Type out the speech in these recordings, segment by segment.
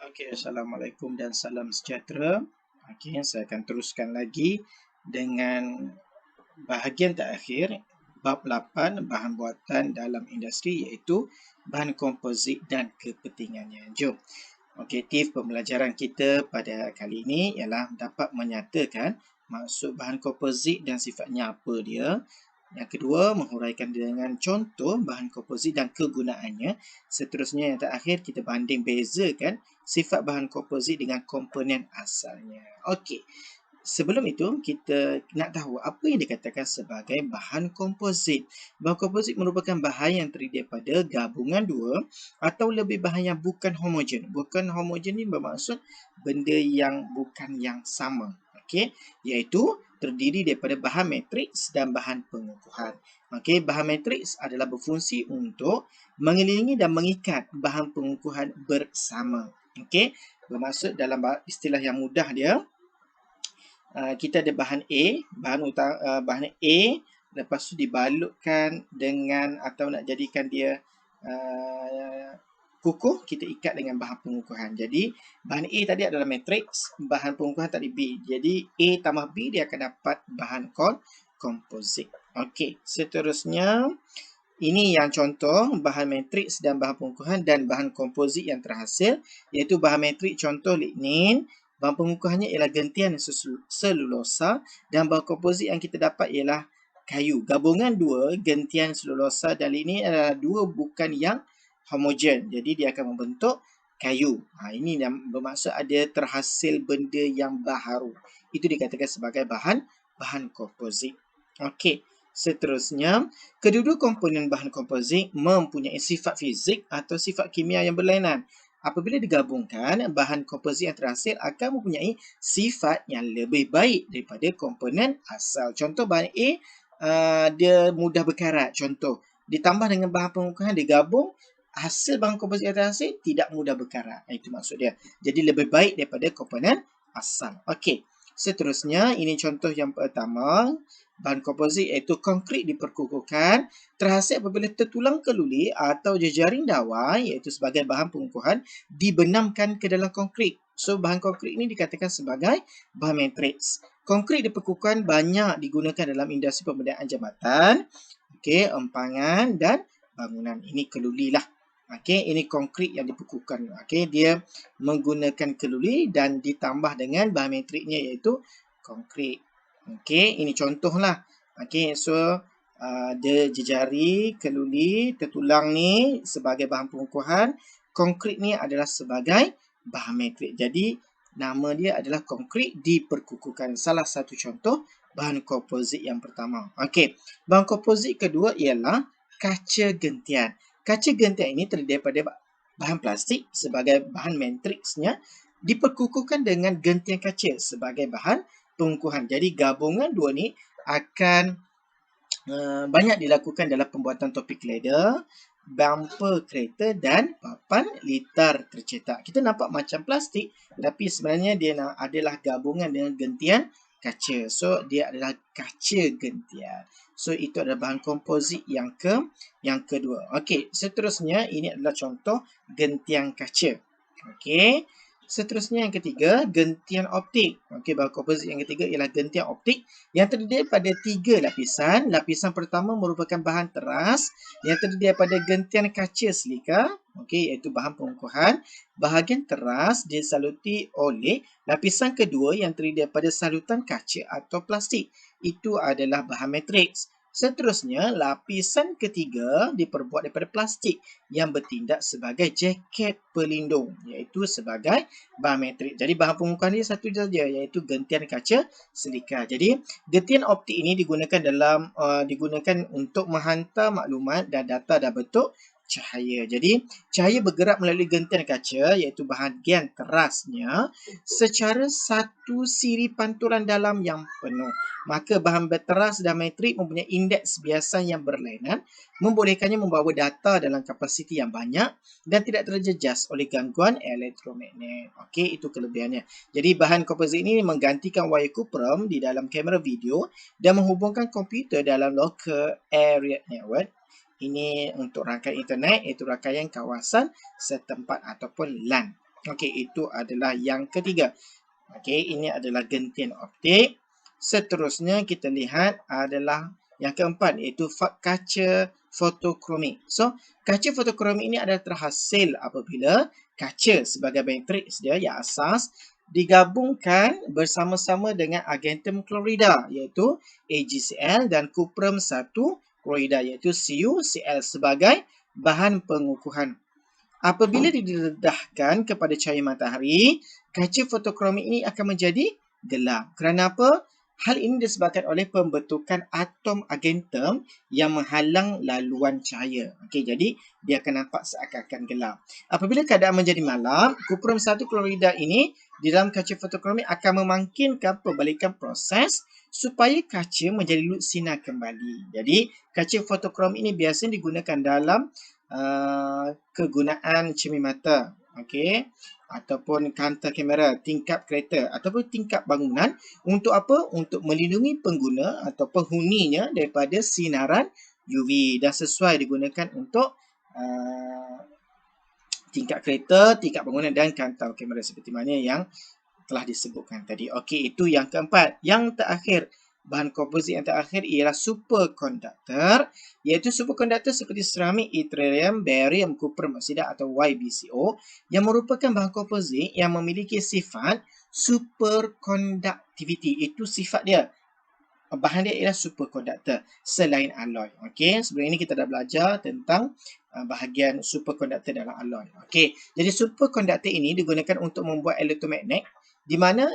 Okey, Assalamualaikum dan salam sejahtera. Okey, saya akan teruskan lagi dengan bahagian terakhir, bab 8, bahan buatan dalam industri iaitu bahan komposit dan kepentingannya. Jom. Objektif pembelajaran kita pada kali ini ialah dapat menyatakan maksud bahan komposit dan sifatnya apa dia. Yang kedua, menghuraikan dengan contoh bahan komposit dan kegunaannya. Seterusnya yang terakhir, kita banding bezakan sifat bahan komposit dengan komponen asalnya. Okey. Sebelum itu, kita nak tahu apa yang dikatakan sebagai bahan komposit. Bahan komposit merupakan bahan yang terdiri daripada gabungan dua atau lebih bahan yang bukan homogen. Bukan homogen ni bermaksud benda yang bukan yang sama. Okey, iaitu terdiri daripada bahan matriks dan bahan pengukuhan. Okey, bahan matriks adalah berfungsi untuk mengelilingi dan mengikat bahan pengukuhan bersama. Okey, bermaksud dalam istilah yang mudah dia, kita ada bahan A, bahan A, lepas tu dibalutkan dengan atau nak jadikan dia kukuh, kita ikat dengan bahan pengukuhan. Jadi bahan A tadi adalah matriks, bahan pengukuhan tadi B. Jadi A tambah B dia akan dapat bahan komposit. Okey, seterusnya ini yang contoh bahan matriks dan bahan pengukuhan dan bahan komposit yang terhasil, iaitu bahan matriks contoh lignin. Bahan pengukuhannya ialah gentian selulosa dan bahan komposit yang kita dapat ialah kayu. Gabungan dua gentian selulosa dan lignin adalah dua bukan yang homogen. Jadi dia akan membentuk kayu. Ini yang bermaksud ada terhasil benda yang baharu. Itu dikatakan sebagai bahan komposit. Okey. Seterusnya, kedua-dua komponen bahan komposit mempunyai sifat fizik atau sifat kimia yang berlainan. Apabila digabungkan, bahan komposit yang terhasil akan mempunyai sifat yang lebih baik daripada komponen asal. Contoh bahan A, dia mudah berkarat. Contoh, ditambah dengan bahan pengukuhan, digabung, hasil bahan komposit yang terhasil tidak mudah berkarat. Itu maksud dia. Jadi lebih baik daripada komponen asal. Okey. Seterusnya, ini contoh yang pertama. Bahan komposit iaitu konkrit diperkukuhkan terhasil apabila tertulang keluli atau jejaring dawai iaitu sebagai bahan pengukuhan dibenamkan ke dalam konkrit. So bahan konkrit ini dikatakan sebagai bahan matriks. Konkrit diperkukuhkan banyak digunakan dalam industri pemberdayaan jambatan, empangan dan bangunan. Ini keluli lah. Ini konkrit yang diperkukuhkan. Dia menggunakan keluli dan ditambah dengan bahan matriknya iaitu konkrit. Ini contohlah. So ada jejari, keluli, tertulang ni sebagai bahan pengukuhan. Konkrit ni adalah sebagai bahan matrik. Jadi nama dia adalah konkrit diperkukuhkan. Salah satu contoh bahan komposit yang pertama. Bahan komposit kedua ialah kaca gentian. Kaca gentian ini terdiri daripada bahan plastik sebagai bahan matriksnya diperkukuhkan dengan gentian kaca sebagai bahan pengukuhan. Jadi gabungan dua ni akan banyak dilakukan dalam pembuatan topik leather, bumper kereta dan papan litar tercetak. Kita nampak macam plastik tapi sebenarnya dia adalah gabungan dengan gentian kaca. So dia adalah kaca gentian. So itu adalah bahan komposit yang kedua. Seterusnya ini adalah contoh gentian kaca. Seterusnya yang ketiga, gentian optik. Bahan komposit yang ketiga ialah gentian optik yang terdiri daripada 3 lapisan. Lapisan pertama merupakan bahan teras yang terdiri daripada gentian kaca silika, iaitu bahan pengukuhan. Bahagian teras disaluti oleh lapisan kedua yang terdiri daripada salutan kaca atau plastik. Itu adalah bahan matriks. Seterusnya, lapisan ketiga diperbuat daripada plastik yang bertindak sebagai jaket pelindung, iaitu sebagai bahan matrik. Jadi bahan pengukuhan dia satu saja, iaitu gentian kaca silika. Jadi gentian optik ini digunakan untuk menghantar maklumat dan data dalam bentuk cahaya. Jadi cahaya bergerak melalui gentian kaca iaitu bahagian terasnya secara satu siri pantulan dalam yang penuh. Maka bahan berteras dan matrik mempunyai indeks biasan yang berlainan, membolehkannya membawa data dalam kapasiti yang banyak dan tidak terjejas oleh gangguan elektromagnet. Itu kelebihannya. Jadi bahan komposit ini menggantikan wire cuprum di dalam kamera video dan menghubungkan komputer dalam local area network. Ini untuk rangkaian internet, iaitu rangkaian kawasan setempat ataupun LAN. Okey, itu adalah yang ketiga. Okey, ini adalah gentian optik. Seterusnya kita lihat adalah yang keempat, iaitu kaca fotokromik. So, kaca fotokromik ini adalah terhasil apabila kaca sebagai matriks dia yang asas digabungkan bersama-sama dengan argentum klorida iaitu AgCl dan kuprum 1 klorida iaitu CuCl sebagai bahan pengukuhan. Apabila didedahkan kepada cahaya matahari, kaca fotokromik ini akan menjadi gelap. Kerana apa? Hal ini disebabkan oleh pembentukan atom argentum yang menghalang laluan cahaya. Okey, jadi dia akan nampak seakan-akan gelap. Apabila keadaan menjadi malam, kuprum 1 klorida ini di dalam kaca fotokromik akan memungkinkan perbalikan proses supaya kaca menjadi lut sinar kembali. Jadi, kaca fotokromik ini biasanya digunakan dalam kegunaan cermin mata, okey, ataupun kaunter kamera, tingkap kereta ataupun tingkap bangunan untuk apa? Untuk melindungi pengguna atau penghuninya daripada sinaran UV dan sesuai digunakan untuk tingkap kereta, tingkap bangunan dan kaunter kamera seperti mana yang telah disebutkan tadi. Okey, itu yang keempat. Yang terakhir, bahan komposit yang terakhir ialah superkonduktor, iaitu superkonduktor seperti seramik, yttrium, barium, kuprum oksida atau YbCO yang merupakan bahan komposit yang memiliki sifat superkonduktiviti. Itu sifat dia. Bahan dia ialah superkonduktor selain alloy. Okey, sebelum ini kita dah belajar tentang bahagian superkonduktor dalam alloy. Okey, jadi superkonduktor ini digunakan untuk membuat elektromagnet di mana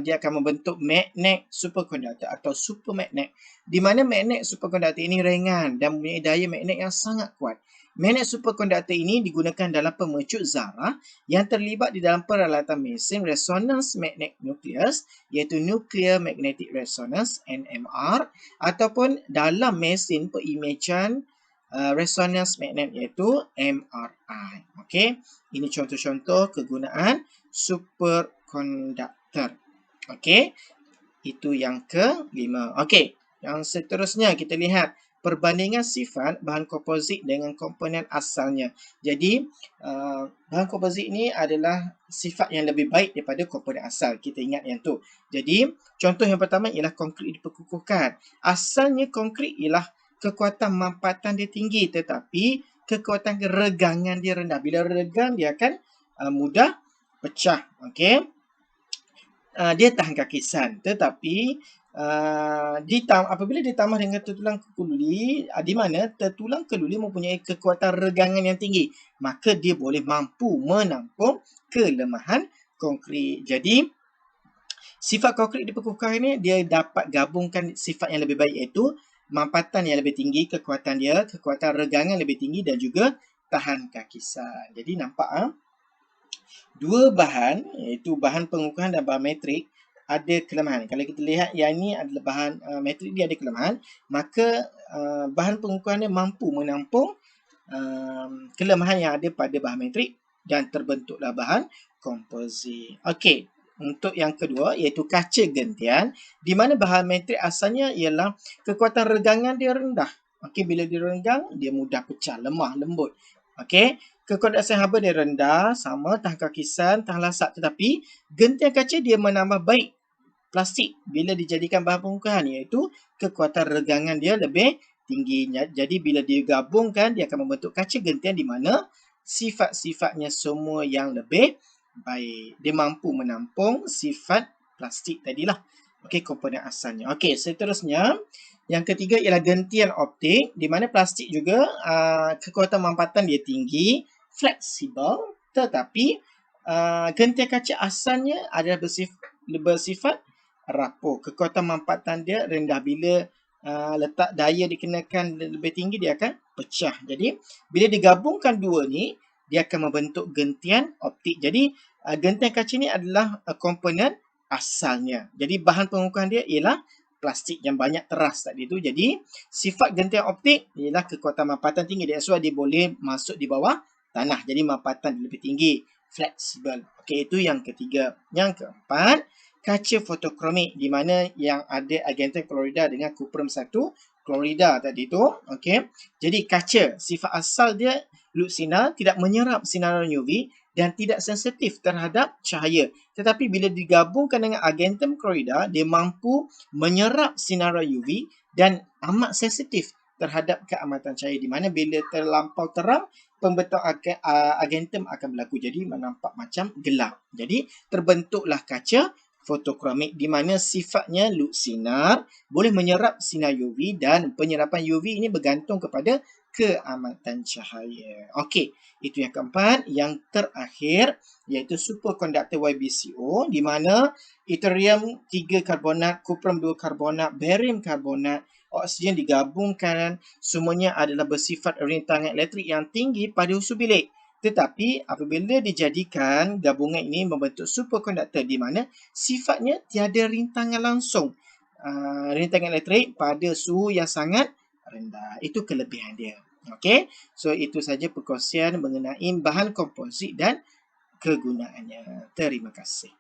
dia akan membentuk magnet superkonduktor atau supermagnet, di mana magnet superkonduktor ini ringan dan mempunyai daya magnet yang sangat kuat. Magnet superkonduktor ini digunakan dalam pemecut zarah yang terlibat di dalam peralatan mesin resonance magnet nukleus iaitu nuclear magnetic resonance NMR ataupun dalam mesin pengimejan resonance magnet iaitu MRI. Okey, ini contoh-contoh kegunaan superkonduktor. Okey, itu yang kelima. Okey, yang seterusnya kita lihat perbandingan sifat bahan komposit dengan komponen asalnya. Jadi, bahan komposit ini adalah sifat yang lebih baik daripada komponen asal. Kita ingat yang tu. Jadi, contoh yang pertama ialah konkrit diperkukuhkan. Asalnya konkrit ialah kekuatan mampatan dia tinggi tetapi kekuatan regangan dia rendah. Bila regang dia akan mudah pecah. Okey. Dia tahan kakisan tetapi apabila ditambah dengan tertulang keluli di mana tertulang keluli mempunyai kekuatan regangan yang tinggi, maka dia boleh mampu menampung kelemahan konkrit. Jadi sifat konkrit diperkukuhkan ini dia dapat gabungkan sifat yang lebih baik iaitu mampatan yang lebih tinggi, kekuatan regangan lebih tinggi dan juga tahan kakisan. Jadi nampak dua bahan iaitu bahan pengukuhan dan bahan metrik ada kelemahan. Kalau kita lihat yang ini adalah bahan metrik dia ada kelemahan, maka bahan pengukuhan dia mampu menampung kelemahan yang ada pada bahan metrik dan terbentuklah bahan komposit. Okey, untuk yang kedua iaitu kaca gentian di mana bahan metrik asalnya ialah kekuatan regangan dia rendah. Okey, bila dia renggang dia mudah pecah, lemah, lembut. Okey, kekondaksian haba dia rendah, sama, tahan kakisan, tahan lasak. Tetapi gentian kaca dia menambah baik plastik bila dijadikan bahan pengukuhan iaitu kekuatan regangan dia lebih tinggi. Jadi bila digabungkan dia akan membentuk kaca gentian di mana sifat-sifatnya semua yang lebih baik. Dia mampu menampung sifat plastik tadilah. Okey, komponen asalnya. Okey, seterusnya yang ketiga ialah gentian optik di mana plastik juga kekuatan mampatan dia tinggi, fleksibel tetapi gentian kaca asalnya adalah bersifat rapuh. Kekuatan mampatan dia rendah. Bila letak daya dikenakan lebih tinggi dia akan pecah. Jadi bila digabungkan dua ni dia akan membentuk gentian optik. Jadi gentian kaca ni adalah komponen asalnya. Jadi bahan pengukuhan dia ialah plastik yang banyak teras tadi tu. Jadi sifat gentian optik ialah kekuatan mampatan tinggi. That's why dia boleh masuk di bawah tanah. Jadi mampatan lebih tinggi, fleksibel. Okey, itu yang ketiga. Yang keempat, kaca fotokromik di mana yang ada argentum klorida dengan kuprum 1 klorida tadi tu. Okey. Jadi kaca sifat asal dia luksinar tidak menyerap sinaran UV dan tidak sensitif terhadap cahaya. Tetapi bila digabungkan dengan argentum choroida, dia mampu menyerap sinaran UV dan amat sensitif terhadap keamatan cahaya, di mana bila terlampau terang, pembentuk argentum akan berlaku. Jadi nampak macam gelap. Jadi terbentuklah kaca fotokromik, di mana sifatnya luksinar, boleh menyerap sinar UV dan penyerapan UV ini bergantung kepada keamatan cahaya. Okey, itu yang keempat. Yang terakhir iaitu superkonduktor YbCO, di mana yttrium 3 karbonat, kuprum 2 karbonat, barium karbonat, oksigen digabungkan, semuanya adalah bersifat rintangan elektrik yang tinggi pada usul bilik. Tetapi apabila dijadikan gabungan ini membentuk superkonduktor, di mana sifatnya tiada rintangan langsung, rintangan elektrik pada suhu yang sangat rendah. Itu kelebihan dia. Okey, so itu saja perkongsian mengenai bahan komposit dan kegunaannya. Terima kasih.